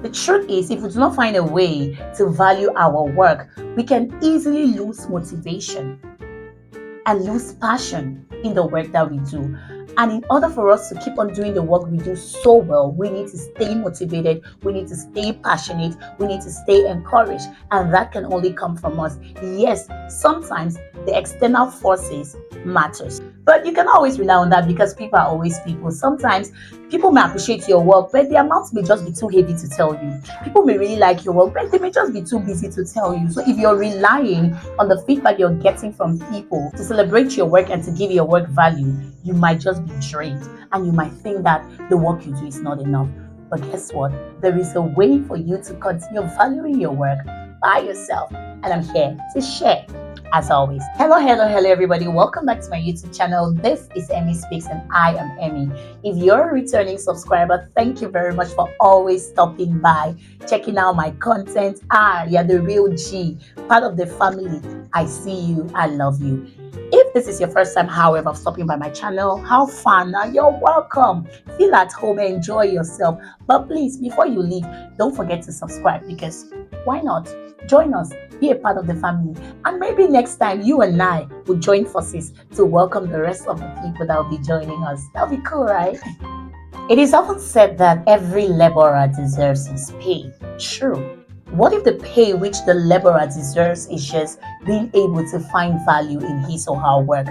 The truth is, if we do not find a way to value our work, we can easily lose motivation and lose passion in the work that we do. And in order for us to keep on doing the work we do so well, we need to stay motivated, we need to stay passionate, we need to stay encouraged. And that can only come from us. Yes, sometimes the external forces matters, but you can always rely on that because people are always people. Sometimes people may appreciate your work, but the amount may just be too heavy to tell you. People may really like your work, but they may just be too busy to tell you. So if you're relying on the feedback you're getting from people to celebrate your work and to give your work value, you might just be drained and you might think that the work you do is not enough. But guess what? There is a way for you to continue valuing your work by yourself, and I'm here to share. As always, hello everybody, welcome back to my YouTube channel. This is EmmySpeaks and I am Emmy. If you're a returning subscriber, thank you very much for always stopping by, checking out my content. You're the real G, part of the family. I see you, I love you. If this is your first time, however, of stopping by my channel, how fun! Now you're welcome. Feel at home, enjoy yourself. But please, before you leave, don't forget to subscribe, because why not? Join us, be a part of the family, and maybe next time you and I will join forces to welcome the rest of the people that will be joining us. That'll be cool, right? It is often said that every laborer deserves his pay. True. What if the pay which the laborer deserves is just being able to find value in his or her work?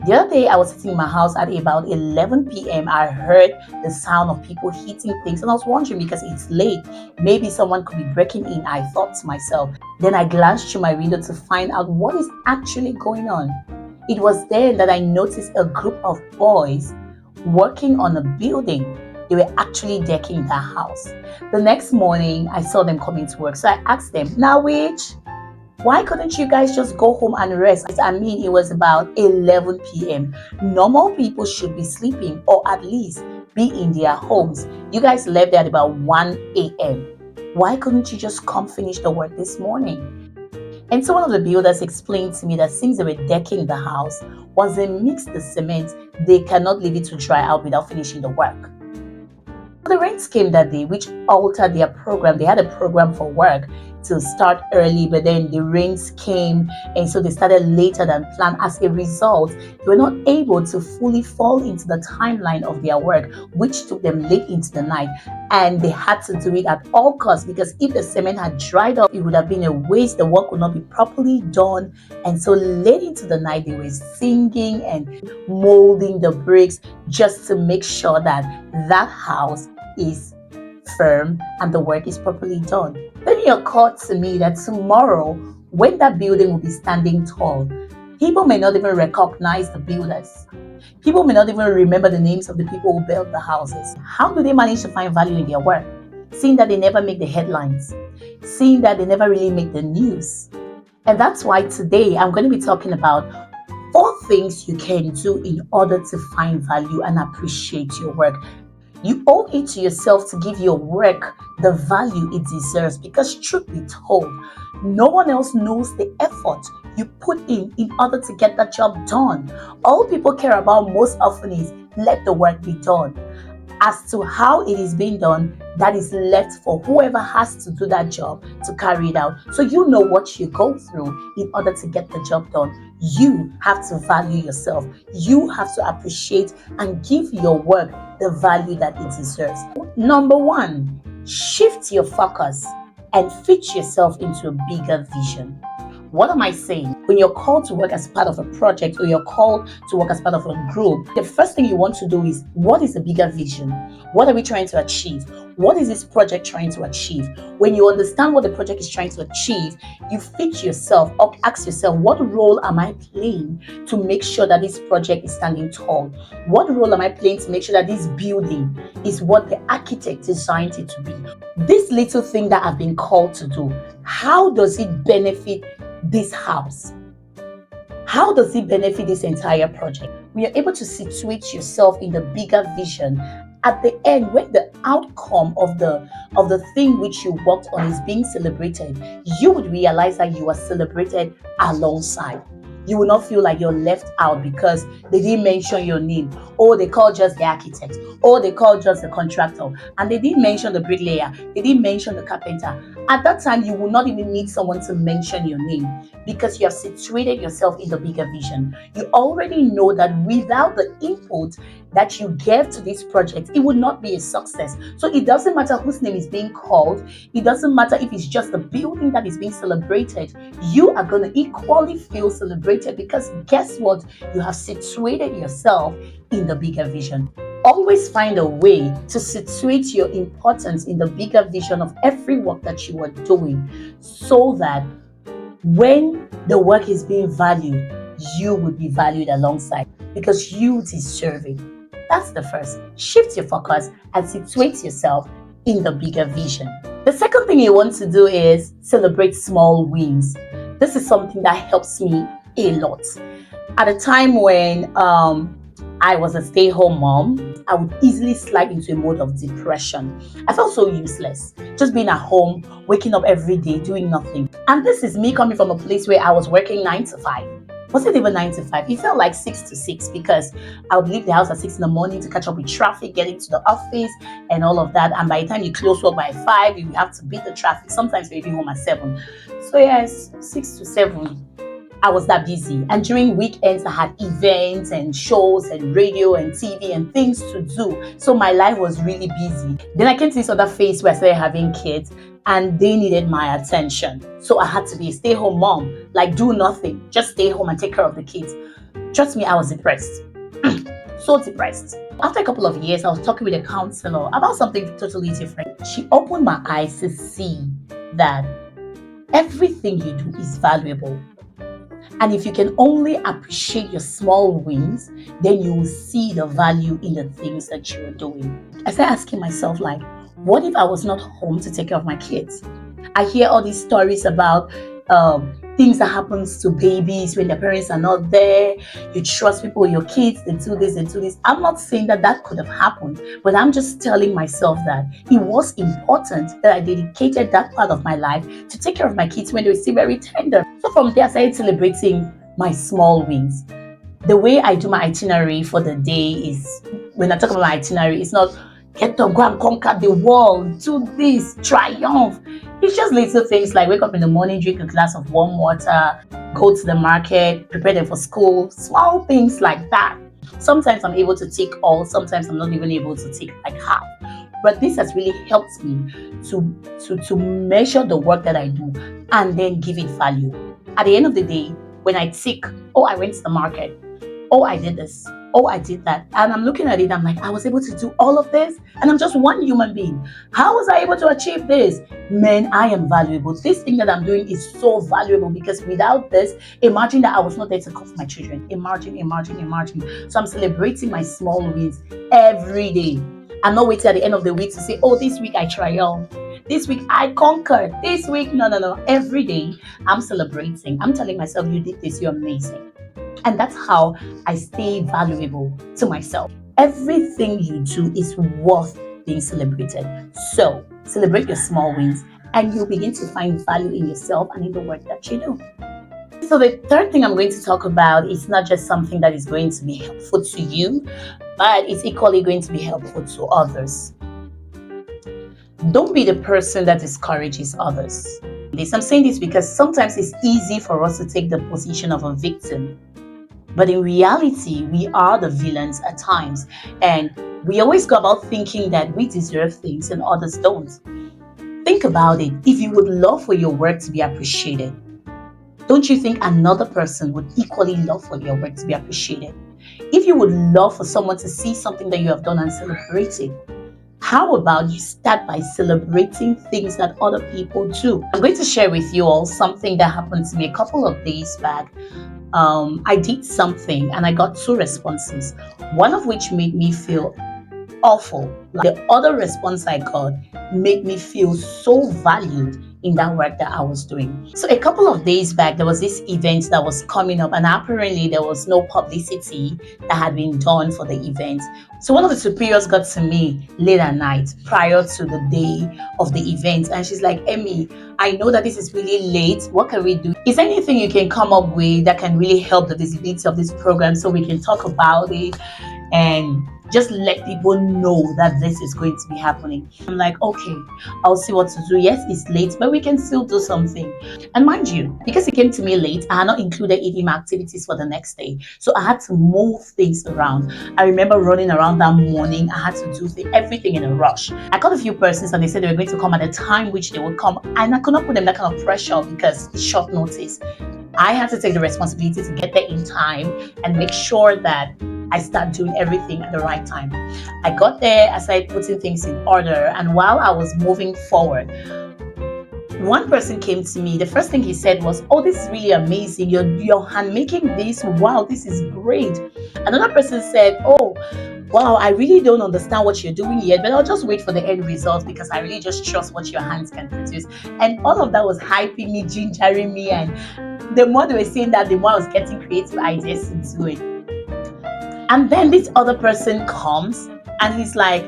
The other day, I was sitting in my house at about 11 p.m. I heard the sound of people hitting things, and I was wondering, because it's late, maybe someone could be breaking in. I thought to myself. Then I glanced through my window to find out what is actually going on. It was then that I noticed a group of boys working on a building. They were actually decking the house. The next morning, I saw them coming to work. So I asked them, now why couldn't you guys just go home and rest? I mean, it was about 11 p.m. Normal people should be sleeping, or at least be in their homes. You guys left there at about 1 a.m. Why couldn't you just come finish the work this morning? And so one of the builders explained to me that since they were decking the house, once they mix the cement, they cannot leave it to dry out without finishing the work. The rains came that day, which altered their program. They had a program for work to start early, but then the rains came, and so they started later than planned. As a result, they were not able to fully fall into the timeline of their work, which took them late into the night, and they had to do it at all costs, because if the cement had dried up, it would have been a waste. The work would not be properly done. And so late into the night, they were singing and molding the bricks just to make sure that that house is firm and the work is properly done. Then it occurred to me that tomorrow, when that building will be standing tall, people may not even recognize the builders. People may not even remember the names of the people who built the houses. How do they manage to find value in their work, seeing that they never make the headlines, seeing that they never really make the news? And that's why today I'm going to be talking about 4 things you can do in order to find value and appreciate your work. You owe it to yourself to give your work the value it deserves, because truth be told, no one else knows the effort you put in order to get that job done. All people care about most often is let the work be done. As to how it is being done, that is left for whoever has to do that job to carry it out. So you know what you go through in order to get the job done. You have to value yourself. You have to appreciate and give your work the value that it deserves. Number 1, shift your focus and fit yourself into a bigger vision. What am I saying? When you're called to work as part of a project, or you're called to work as part of a group, the first thing you want to do is, what is the bigger vision? What are we trying to achieve? What is this project trying to achieve? When you understand what the project is trying to achieve, you fit yourself up, ask yourself, what role am I playing to make sure that this project is standing tall? What role am I playing to make sure that this building is what the architect designed it to be? This little thing that I've been called to do, how does it benefit this house? How does it benefit this entire project? When you're able to situate yourself in the bigger vision, at the end, when the outcome of the thing which you worked on is being celebrated, you would realize that you are celebrated alongside. You will not feel like you're left out because they didn't mention your name, or they called just the architect, or they called just the contractor, and they didn't mention the bricklayer, they didn't mention the carpenter. At that time, you will not even need someone to mention your name because you have situated yourself in the bigger vision. You already know that without the input that you gave to this project, it would not be a success. So it doesn't matter whose name is being called, it doesn't matter if it's just the building that is being celebrated, you are going to equally feel celebrated because guess what? You have situated yourself in the bigger vision. Always find a way to situate your importance in the bigger vision of every work that you are doing so that when the work is being valued, you will be valued alongside because you deserve it. That's the first. Shift your focus and situate yourself in the bigger vision. The second thing you want to do is celebrate small wins. This is something that helps me a lot. At a time when I was a stay-home mom, I would easily slide into a mode of depression. I felt so useless, just being at home, waking up every day, doing nothing. And this is me coming from a place where I was working 9 to 5. Was it even 9 to 5? It felt like 6 to 6 because I would leave the house at 6 in the morning to catch up with traffic, getting to the office and all of that. And by the time you close work by 5, you have to beat the traffic. Sometimes you're even home at 7. So yes, 6 to 7. I was that busy, and during weekends I had events and shows and radio and TV and things to do, so my life was really busy. Then I came to this other phase where I started having kids and they needed my attention, so I had to be a stay-home mom, like do nothing, just stay home and take care of the kids. Trust me, I was depressed. So depressed. After a couple of years, I was talking with a counselor about something totally different. She opened my eyes to see that everything you do is valuable. And if you can only appreciate your small wins, then you will see the value in the things that you're doing. I started asking myself, like, what if I was not home to take care of my kids? I hear all these stories about things that happens to babies when their parents are not there. You trust people with your kids, they do this, they do this. I'm not saying that that could have happened, but I'm just telling myself that it was important that I dedicated that part of my life to take care of my kids when they were still very tender. So from there, I started celebrating my small wins. The way I do my itinerary for the day is, when I talk about my itinerary, it's not get up, go and conquer the world, do this, triumph. It's just little things like wake up in the morning, drink a glass of warm water, go to the market, prepare them for school, small things like that. Sometimes I'm able to take all, sometimes I'm not even able to take like half. But this has really helped me to measure the work that I do and then give it value. At the end of the day, when I tick, oh, I went to the market, oh, I did this, oh, I did that. And I'm looking at it, I'm like, I was able to do all of this, and I'm just one human being. How was I able to achieve this? Man, I am valuable. This thing that I'm doing is so valuable because without this, imagine that I was not there to cover my children. Imagine. So I'm celebrating my small wins every day. I'm not waiting at the end of the week to say, oh, this week I triumphed. This week I conquered. This week, no. Every day I'm celebrating. I'm telling myself, you did this, you're amazing. And that's how I stay valuable to myself. Everything you do is worth being celebrated. So celebrate your small wins and you'll begin to find value in yourself and in the work that you do. So the third thing I'm going to talk about is not just something that is going to be helpful to you, but it's equally going to be helpful to others. Don't be the person that discourages others. I'm saying this because sometimes it's easy for us to take the position of a victim. But in reality, we are the villains at times. And we always go about thinking that we deserve things and others don't. Think about it. If you would love for your work to be appreciated, don't you think another person would equally love for your work to be appreciated? If you would love for someone to see something that you have done and celebrate it, how about you start by celebrating things that other people do? I'm going to share with you all something that happened to me a couple of days back. I did something and I got 2 responses, one of which made me feel awful. The other response I got made me feel so valued in that work that I was doing. So a couple of days back, there was this event that was coming up, and apparently there was no publicity that had been done for the event. So one of the superiors got to me late at night prior to the day of the event, and she's like, Emmy, I know that this is really late. What can we do? Is there anything you can come up with that can really help the visibility of this program so we can talk about it and just let people know that this is going to be happening? I'm like, okay, I'll see what to do. Yes, it's late, but we can still do something. And mind you, because it came to me late, I had not included any my activities for the next day. So I had to move things around. I remember running around that morning. I had to do everything in a rush. I called a few persons and they said they were going to come at the time which they would come. And I could not put them that kind of pressure because it's short notice. I had to take the responsibility to get there in time and make sure that I start doing everything at the right time. I got there, I started putting things in order, and while I was moving forward, one person came to me. The first thing he said was, oh, this is really amazing. You're hand making this. Wow, this is great. Another person said, oh, wow, I really don't understand what you're doing yet, but I'll just wait for the end result because I really just trust what your hands can produce. And all of that was hyping me, gingering me, and the more they were saying that, the more I was getting creative ideas to do it. And then this other person comes and he's like,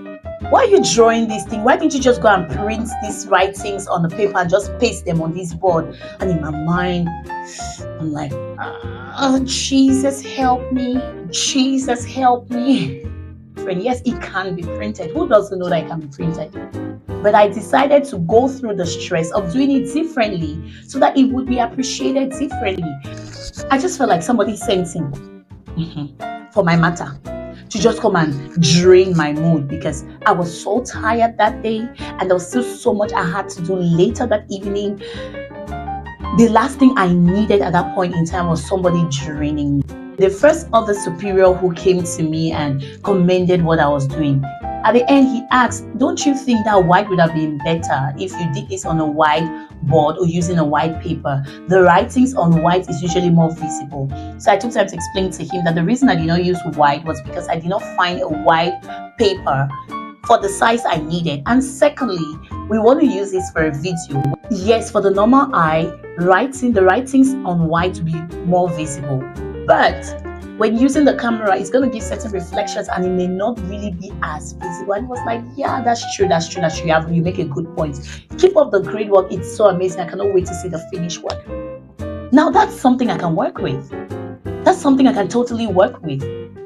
why are you drawing this thing? Why didn't you just go and print these writings on the paper and just paste them on this board? And in my mind, I'm like, oh, Jesus, help me. Jesus, help me. Friend, yes, it can be printed. Who doesn't know that it can be printed? But I decided to go through the stress of doing it differently so that it would be appreciated differently. I just felt like somebody sent him for my matter to just come and drain my mood because I was so tired that day and there was still so much I had to do later that evening. The last thing I needed at that point in time was somebody draining me. The first other superior who came to me and commended what I was doing, at the end he asked, don't you think that white would have been better if you did this on a white board or using a white paper? The writings on white is usually more visible. So I took time to explain to him that the reason I did not use white was because I did not find a white paper for the size I needed. And secondly, we want to use this for a video. Yes, for the normal eye, the writings on white will be more visible. But when using the camera, it's going to give certain reflections and it may not really be as visible. And he was like, yeah, that's true. You make a good point. Keep up the great work. It's so amazing. I cannot wait to see the finished work. Now that's something I can work with. That's something I can totally work with.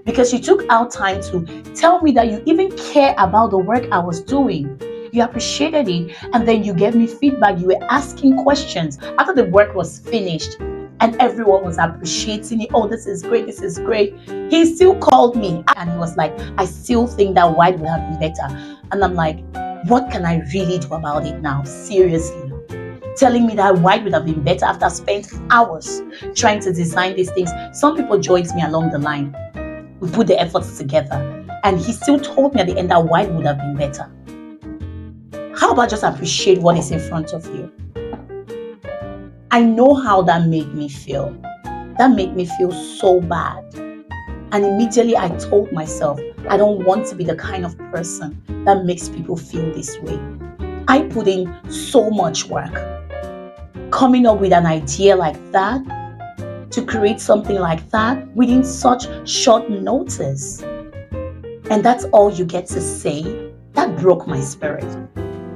Because you took out time to tell me that you even care about the work I was doing. You appreciated it, and then you gave me feedback. You were asking questions after the work was finished, and everyone was appreciating it. Oh, this is great, this is great. He still called me, and he was like, I still think that white would have been better. And I'm like, what can I really do about it now? Seriously. Telling me that white would have been better after I spent hours trying to design these things. Some people joined me along the line. We put the efforts together, and he still told me at the end that white would have been better. How about just appreciate what is in front of you? I know how that made me feel. That made me feel so bad. And immediately I told myself, I don't want to be the kind of person that makes people feel this way. I put in so much work. Coming up with an idea like that, to create something like that within such short notice. And that's all you get to say? That broke my spirit.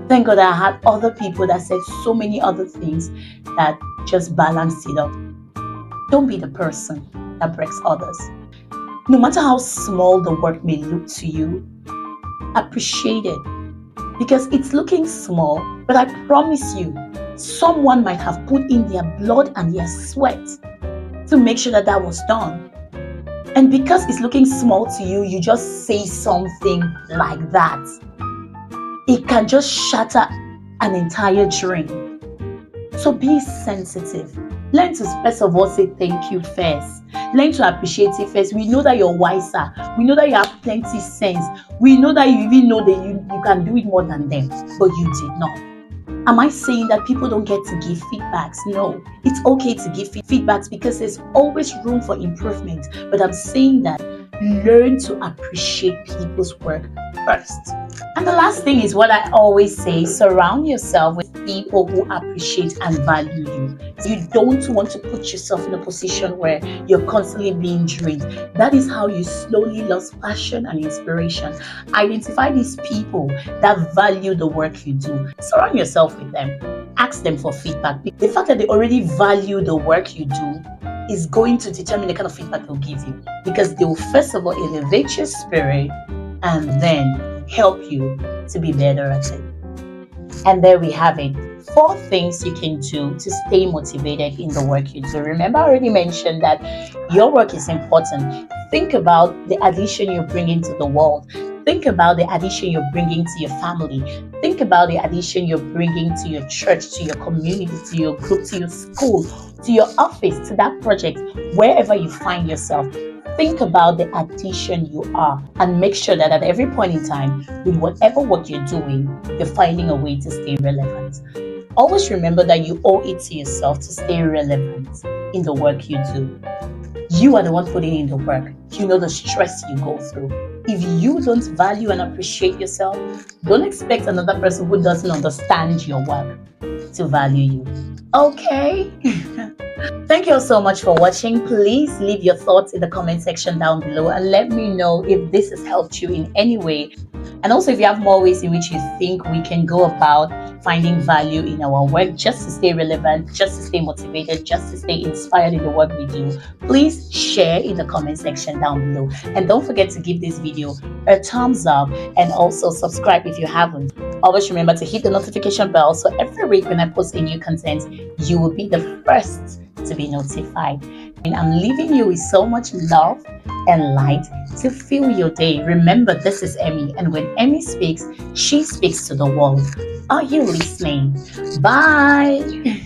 Thank God I had other people that said so many other things that just balanced it up. Don't be the person that breaks others. No matter how small the work may look to you, appreciate it. Because it's looking small, but I promise you, someone might have put in their blood and their sweat to make sure that that was done. And because it's looking small to you, you just say something like that. It can just shatter an entire dream. So be sensitive. Learn to first of all say thank you first. Learn to appreciate it first. We know that you're wiser. We know that you have plenty sense. We know that you even know that you can do it more than them, but you did not. Am I saying that people don't get to give feedbacks? No, it's okay to give feedbacks because there's always room for improvement. But I'm saying that learn to appreciate people's work first. And the last thing is what I always say: surround yourself with people who appreciate and value you. You don't want to put yourself in a position where you're constantly being drained. That is how you slowly lose passion and inspiration. Identify these people that value the work you do. Surround yourself with them. Ask them for feedback. The fact that they already value the work you do is going to determine the kind of feedback they'll give you, because they will first of all elevate your spirit and then help you to be better at it. And there we have it. 4 things you can do to stay motivated in the work you do. Remember, I already mentioned that your work is important. Think about the addition you're bringing to the world. Think about the addition you're bringing to your family. Think about the addition you're bringing to your church, to your community, to your group, to your school, to your office, to that project, wherever you find yourself. Think about the addition you are, and make sure that at every point in time, with whatever work you're doing, you're finding a way to stay relevant. Always remember that you owe it to yourself to stay relevant in the work you do. You are the one putting in the work. You know the stress you go through. If you don't value and appreciate yourself, don't expect another person who doesn't understand your work to value you. Okay? Thank you all so much for watching. Please leave your thoughts in the comment section down below and let me know if this has helped you in any way. And also, if you have more ways in which you think we can go about finding value in our work just to stay relevant, just to stay motivated, just to stay inspired in the work we do, please share in the comment section down below. And don't forget to give this video a thumbs up and also subscribe if you haven't. Always remember to hit the notification bell so every week when I post a new content, you will be the first to be notified. And I'm leaving you with so much love and light to fill your day. Remember, this is Emmy, and when Emmy speaks, she speaks to the world. Are you listening? Bye.